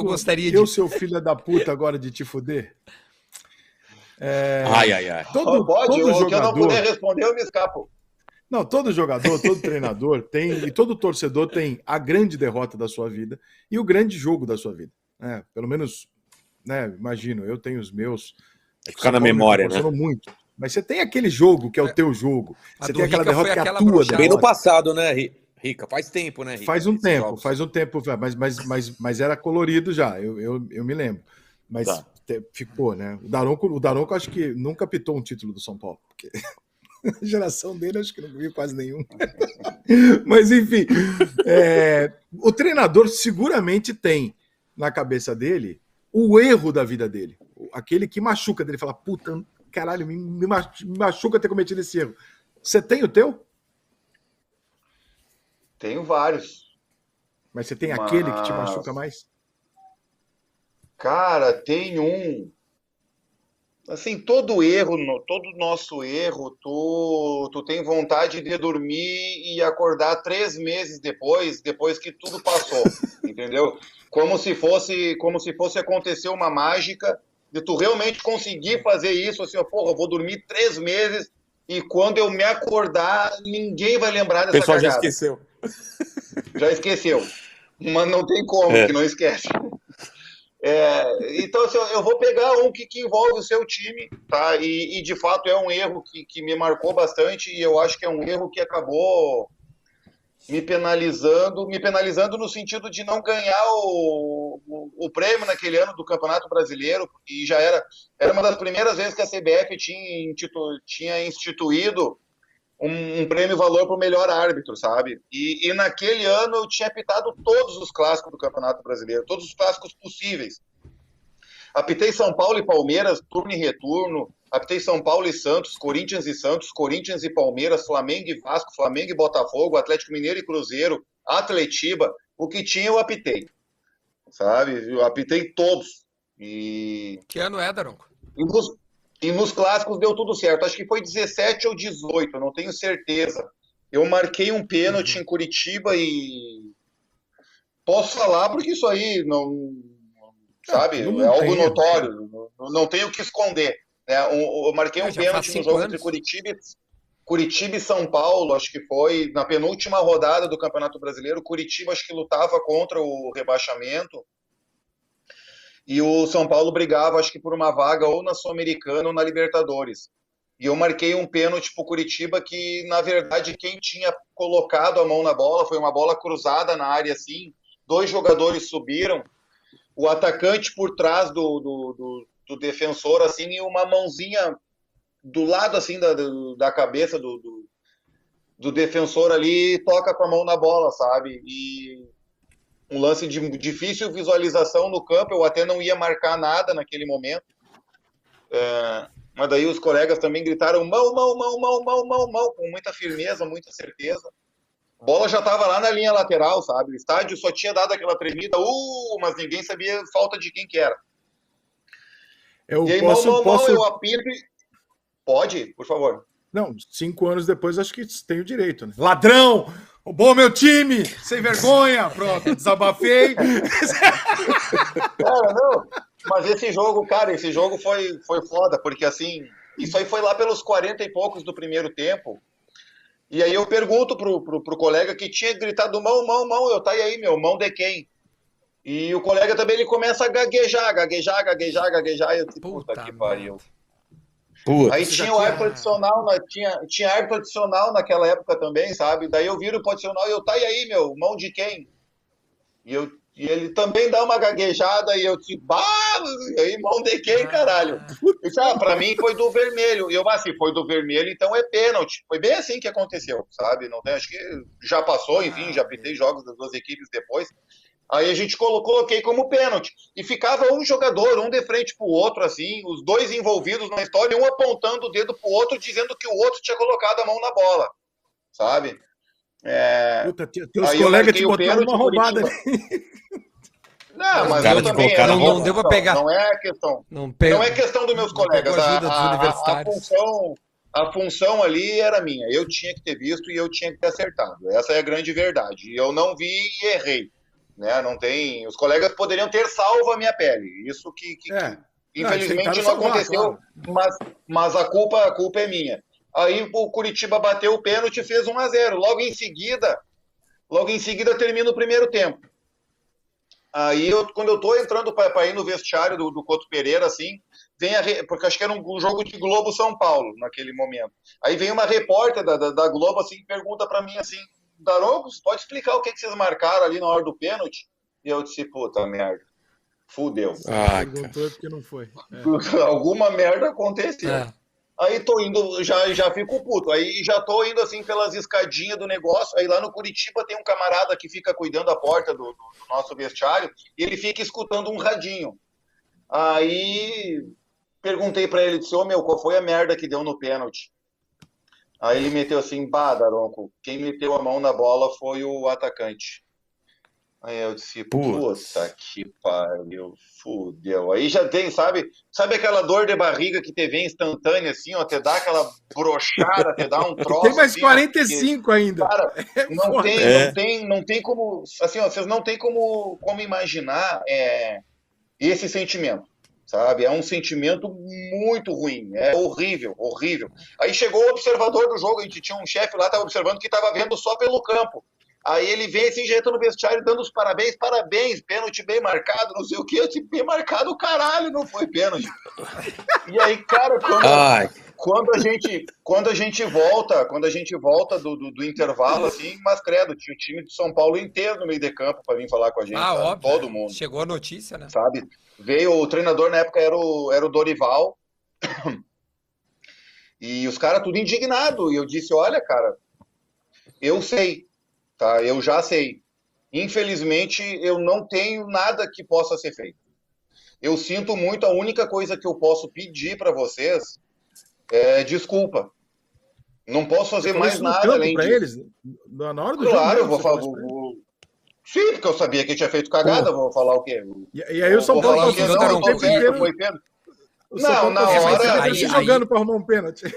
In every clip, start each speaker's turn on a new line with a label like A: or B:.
A: gostaria
B: Eu, seu filho da puta, agora de te fuder?
C: Ai.
B: Todo
D: o que eu não
B: jogador...
D: puder responder, eu me escapo.
B: Não, todo jogador, todo treinador tem, e todo torcedor tem a grande derrota da sua vida e o grande jogo da sua vida. Pelo menos, imagino, eu tenho os meus.
C: Ficar na memória, né?
B: Muito. Mas você tem aquele jogo que é o teu jogo. Você tem aquela derrota que é a tua derrota.
C: Bem no passado, né, Rica? Faz tempo, né, Rica?
B: Faz um tempo, mas era colorido já, eu me lembro. Mas ficou, né? O Daronco acho que nunca pitou um título do São Paulo, porque a geração dele acho que não viu quase nenhum. Mas enfim, o treinador seguramente tem na cabeça dele o erro da vida dele, aquele que machuca dele, fala, puta, caralho, me machuca ter cometido esse erro. Você tem o teu?
D: Tenho vários.
B: Mas você tem aquele que te machuca mais?
D: Cara, tem um. Assim, todo erro, todo nosso erro, tu tem vontade de dormir e acordar 3 meses depois que tudo passou, entendeu? Como se fosse acontecer uma mágica de tu realmente conseguir fazer isso, assim, porra, eu vou dormir 3 meses e quando eu me acordar, ninguém vai lembrar dessa
C: cagada. O pessoal
D: já
C: esqueceu.
D: Já esqueceu. Mas não tem como, que não esquece. Então, assim, eu vou pegar um que envolve o seu time, tá? E de fato é um erro que me marcou bastante e eu acho que é um erro que acabou me penalizando no sentido de não ganhar o prêmio naquele ano do Campeonato Brasileiro, e já era uma das primeiras vezes que a CBF tinha instituído um prêmio valor para o melhor árbitro, sabe? E naquele ano eu tinha apitado todos os clássicos do Campeonato Brasileiro, todos os clássicos possíveis. Apitei São Paulo e Palmeiras, turno e retorno. Apitei São Paulo e Santos, Corinthians e Santos, Corinthians e Palmeiras, Flamengo e Vasco, Flamengo e Botafogo, Atlético Mineiro e Cruzeiro, Atletiba. O que tinha eu apitei, sabe? Eu apitei todos.
A: Que ano é, Daronco?
D: E nos clássicos deu tudo certo. Acho que foi 17 ou 18, eu não tenho certeza. Eu marquei um pênalti em Curitiba e posso falar porque isso aí não, sabe, é algo notório, não tenho o que esconder, né? Eu marquei um pênalti no jogo entre Curitiba e São Paulo, acho que foi na penúltima rodada do Campeonato Brasileiro. Curitiba acho que lutava contra o rebaixamento e o São Paulo brigava, acho que por uma vaga ou na Sul-Americana ou na Libertadores. E eu marquei um pênalti pro Curitiba que, na verdade, quem tinha colocado a mão na bola foi uma bola cruzada na área, assim. 2 jogadores subiram, o atacante por trás do defensor, assim, e uma mãozinha do lado, assim, da cabeça do defensor ali, toca com a mão na bola, sabe? E um lance de difícil visualização no campo, eu até não ia marcar nada naquele momento. Mas daí os colegas também gritaram mão, com muita firmeza, muita certeza. A bola já estava lá na linha lateral, sabe? O estádio só tinha dado aquela tremida, mas ninguém sabia falta de quem que era. E aí, eu apito e... Pode, por favor.
B: Não, 5 anos depois acho que tem o direito, né? Ladrão! Roubou meu time! Sem vergonha! Pronto, desabafei.
D: Não. Mas esse jogo foi foda, porque assim, isso aí foi lá pelos 40 e poucos do primeiro tempo. E aí eu pergunto pro colega que tinha gritado mão, eu, tá, e aí, meu, mão de quem? E o colega também, ele começa a gaguejar, e eu disse, puta que pariu. Aí tinha o árbitro adicional, tinha árbitro adicional naquela época também, sabe? Daí eu viro pro adicional e eu, tá, e aí, meu, mão de quem? E ele também dá uma gaguejada e eu disse, e aí, mão de quem, caralho? Pra mim foi do vermelho. E eu, se foi do vermelho, então é pênalti. Foi bem assim que aconteceu, sabe? Não tem, acho que já passou, enfim, já pitei jogos das 2 equipes depois. Aí a gente coloquei como pênalti. E ficava um jogador, um de frente pro outro, assim, os 2 envolvidos na história, um apontando o dedo pro outro, dizendo que o outro tinha colocado a mão na bola, sabe?
B: Puta, teus colegas te botaram uma roubada.
D: Não, mas eu também...
A: Não deu pra pegar.
D: Não é questão. Não é questão dos meus colegas. A função ali era minha. Eu tinha que ter visto e eu tinha que ter acertado. Essa é a grande verdade. Eu não vi e errei. né? Não tem. Os colegas poderiam ter salvo a minha pele. Isso que infelizmente não aconteceu, claro. mas a culpa é minha. Aí o Curitiba bateu o pênalti e fez 1-0. Logo em seguida termina o primeiro tempo. Aí, quando eu tô entrando para ir no vestiário do Couto Pereira, assim, porque acho que era um jogo de Globo São Paulo, naquele momento. Aí vem uma repórter da Globo, assim, pergunta para mim, assim, Daronco, pode explicar o que vocês marcaram ali na hora do pênalti? E eu disse, puta merda, fudeu.
B: Perguntou porque não foi.
D: Alguma merda aconteceu. Aí tô indo, já fico puto. Aí já tô indo assim pelas escadinhas do negócio. Aí lá no Curitiba tem um camarada que fica cuidando da porta do nosso vestiário e ele fica escutando um radinho. Aí perguntei pra ele, disse, qual foi a merda que deu no pênalti? Aí ele meteu assim, Daronco, quem meteu a mão na bola foi o atacante. Aí eu disse, puta que pariu, fudeu. Aí já tem, sabe aquela dor de barriga que te vem instantânea, assim, ó, te dá aquela brochada, te dá um troço.
B: Tem mais
D: assim,
B: 45 ainda.
D: Cara, não tem como, assim, ó, vocês não tem como imaginar esse sentimento, sabe? É um sentimento muito ruim, é horrível, horrível. Aí chegou o observador do jogo, a gente tinha um chefe lá, tava observando, que tava vendo só pelo campo. Aí ele vem assim, entra no vestiário, dando os parabéns, pênalti bem marcado, não sei o que, eu disse, bem marcado, caralho, não foi pênalti. E aí, cara, quando a gente volta do intervalo, assim, mas credo, tinha o time de São Paulo inteiro no meio de campo para vir falar com a gente, sabe?
A: Óbvio.
D: Todo mundo.
A: Chegou a notícia, né?
D: Sabe? Veio, o treinador na época era o Dorival, e os caras tudo indignado, e eu disse, olha, cara, eu sei, tá? Eu já sei. Infelizmente, eu não tenho nada que possa ser feito. Eu sinto muito, a única coisa que eu posso pedir para vocês é desculpa. Não posso fazer mais nada além disso.
B: Eles? Na hora do
D: claro,
B: jogo,
D: eu vou falar. Sim, porque eu sabia que tinha feito cagada, vou falar o quê?
B: E aí o São Paulo
D: não, tô certo, foi pênalti. Não, na hora...
B: Aí jogando para arrumar um pênalti.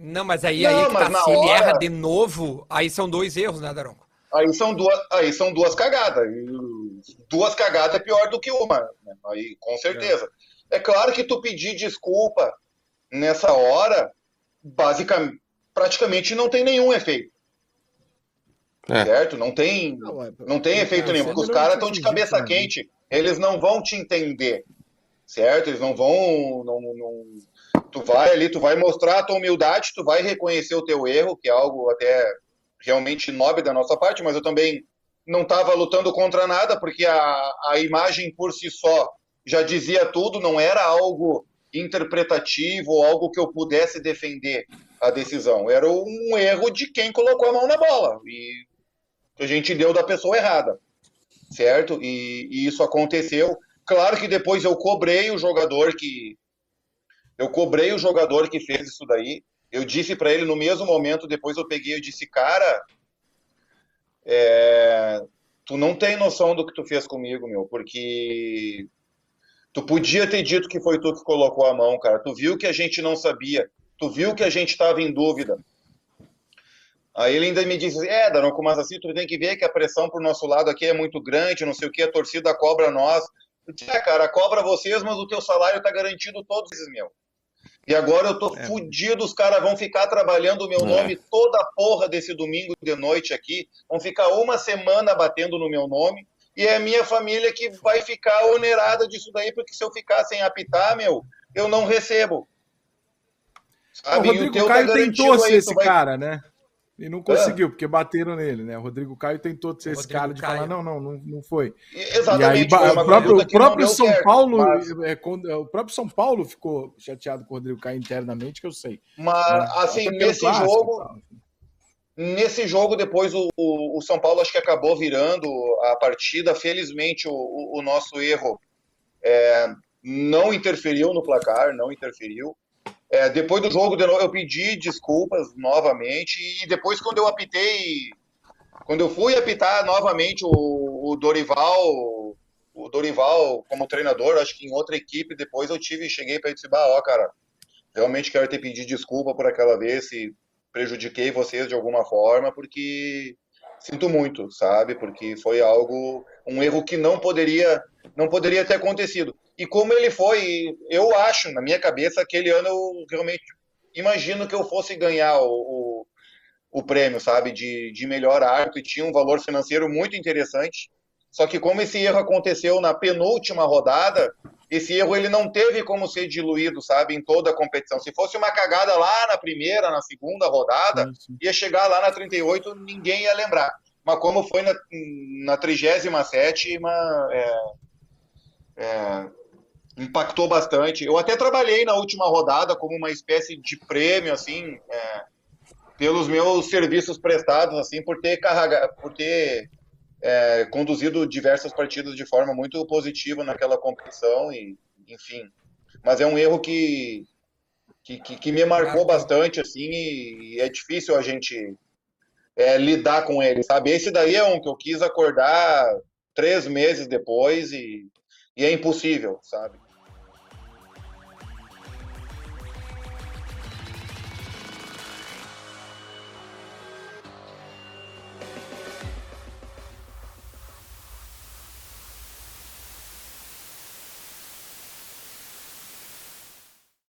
A: Não, mas aí que tá, se ele erra de novo, aí são 2 erros, né, Daronco?
D: Aí são duas cagadas. Duas cagadas é pior do que uma. Né? Aí, com certeza. É claro que tu pedir desculpa nessa hora, praticamente não tem nenhum efeito. Certo? Não tem efeito nenhum, porque os caras estão de cabeça quente. Eles não vão te entender. Certo? Eles não vão... Tu vai ali, tu vai mostrar a tua humildade, tu vai reconhecer o teu erro, que é algo até realmente nobre da nossa parte, mas eu também não estava lutando contra nada, porque a imagem por si só já dizia tudo, não era algo interpretativo ou algo que eu pudesse defender a decisão. Era um erro de quem colocou a mão na bola, e a gente deu da pessoa errada, certo? E isso aconteceu. Claro que depois eu cobrei o jogador que fez isso daí. Eu disse para ele no mesmo momento, depois eu peguei e disse, cara, tu não tem noção do que tu fez comigo, porque tu podia ter dito que foi tu que colocou a mão, cara. Tu viu que a gente não sabia, tu viu que a gente estava em dúvida. Aí ele ainda me disse, Daronco, mas assim, tu tem que ver que a pressão pro nosso lado aqui é muito grande, não sei o que, a torcida cobra nós. Eu disse, cara, cobra vocês, mas o teu salário tá garantido todos esses meus. E agora eu tô fudido, os caras vão ficar trabalhando o meu nome toda a porra desse domingo de noite aqui, vão ficar uma semana batendo no meu nome, e é a minha família que vai ficar onerada disso daí, porque se eu ficar sem apitar, eu não recebo.
B: Sabe? O Rodrigo Caio tentou ser esse cara, né? E não conseguiu, porque bateram nele, né? O Rodrigo Caio tentou ser esse cara de falar, não foi.
D: Exatamente.
B: E aí, o próprio São Paulo, o próprio São Paulo ficou chateado com o Rodrigo Caio internamente, que eu sei.
D: Mas, assim, nesse jogo, depois o São Paulo acho que acabou virando a partida. Felizmente, o nosso erro não interferiu no placar, não interferiu. Depois do jogo, de novo, eu pedi desculpas novamente, e depois quando eu fui apitar novamente o Dorival como treinador, acho que em outra equipe, depois cheguei para ele e disse, cara, realmente quero te pedir desculpa por aquela vez, se prejudiquei vocês de alguma forma, porque Sinto muito, sabe? Porque foi um erro que não poderia ter acontecido. E como ele foi, eu acho, na minha cabeça, aquele ano eu realmente imagino que eu fosse ganhar o prêmio, sabe? De melhor árbitro, e tinha um valor financeiro muito interessante. Só que como esse erro aconteceu na penúltima rodada, esse erro ele não teve como ser diluído, sabe, em toda a competição. Se fosse uma cagada lá na primeira, na segunda rodada, ia chegar lá na 38, ninguém ia lembrar. Mas como foi na 37ª, impactou bastante. Eu até trabalhei na última rodada como uma espécie de prêmio, assim, pelos meus serviços prestados, assim, por ter conduzido diversas partidas de forma muito positiva naquela competição, e enfim. Mas é um erro que me marcou bastante, assim, e é difícil a gente lidar com ele, sabe? Esse daí é um que eu quis acordar 3 meses depois e é impossível, sabe?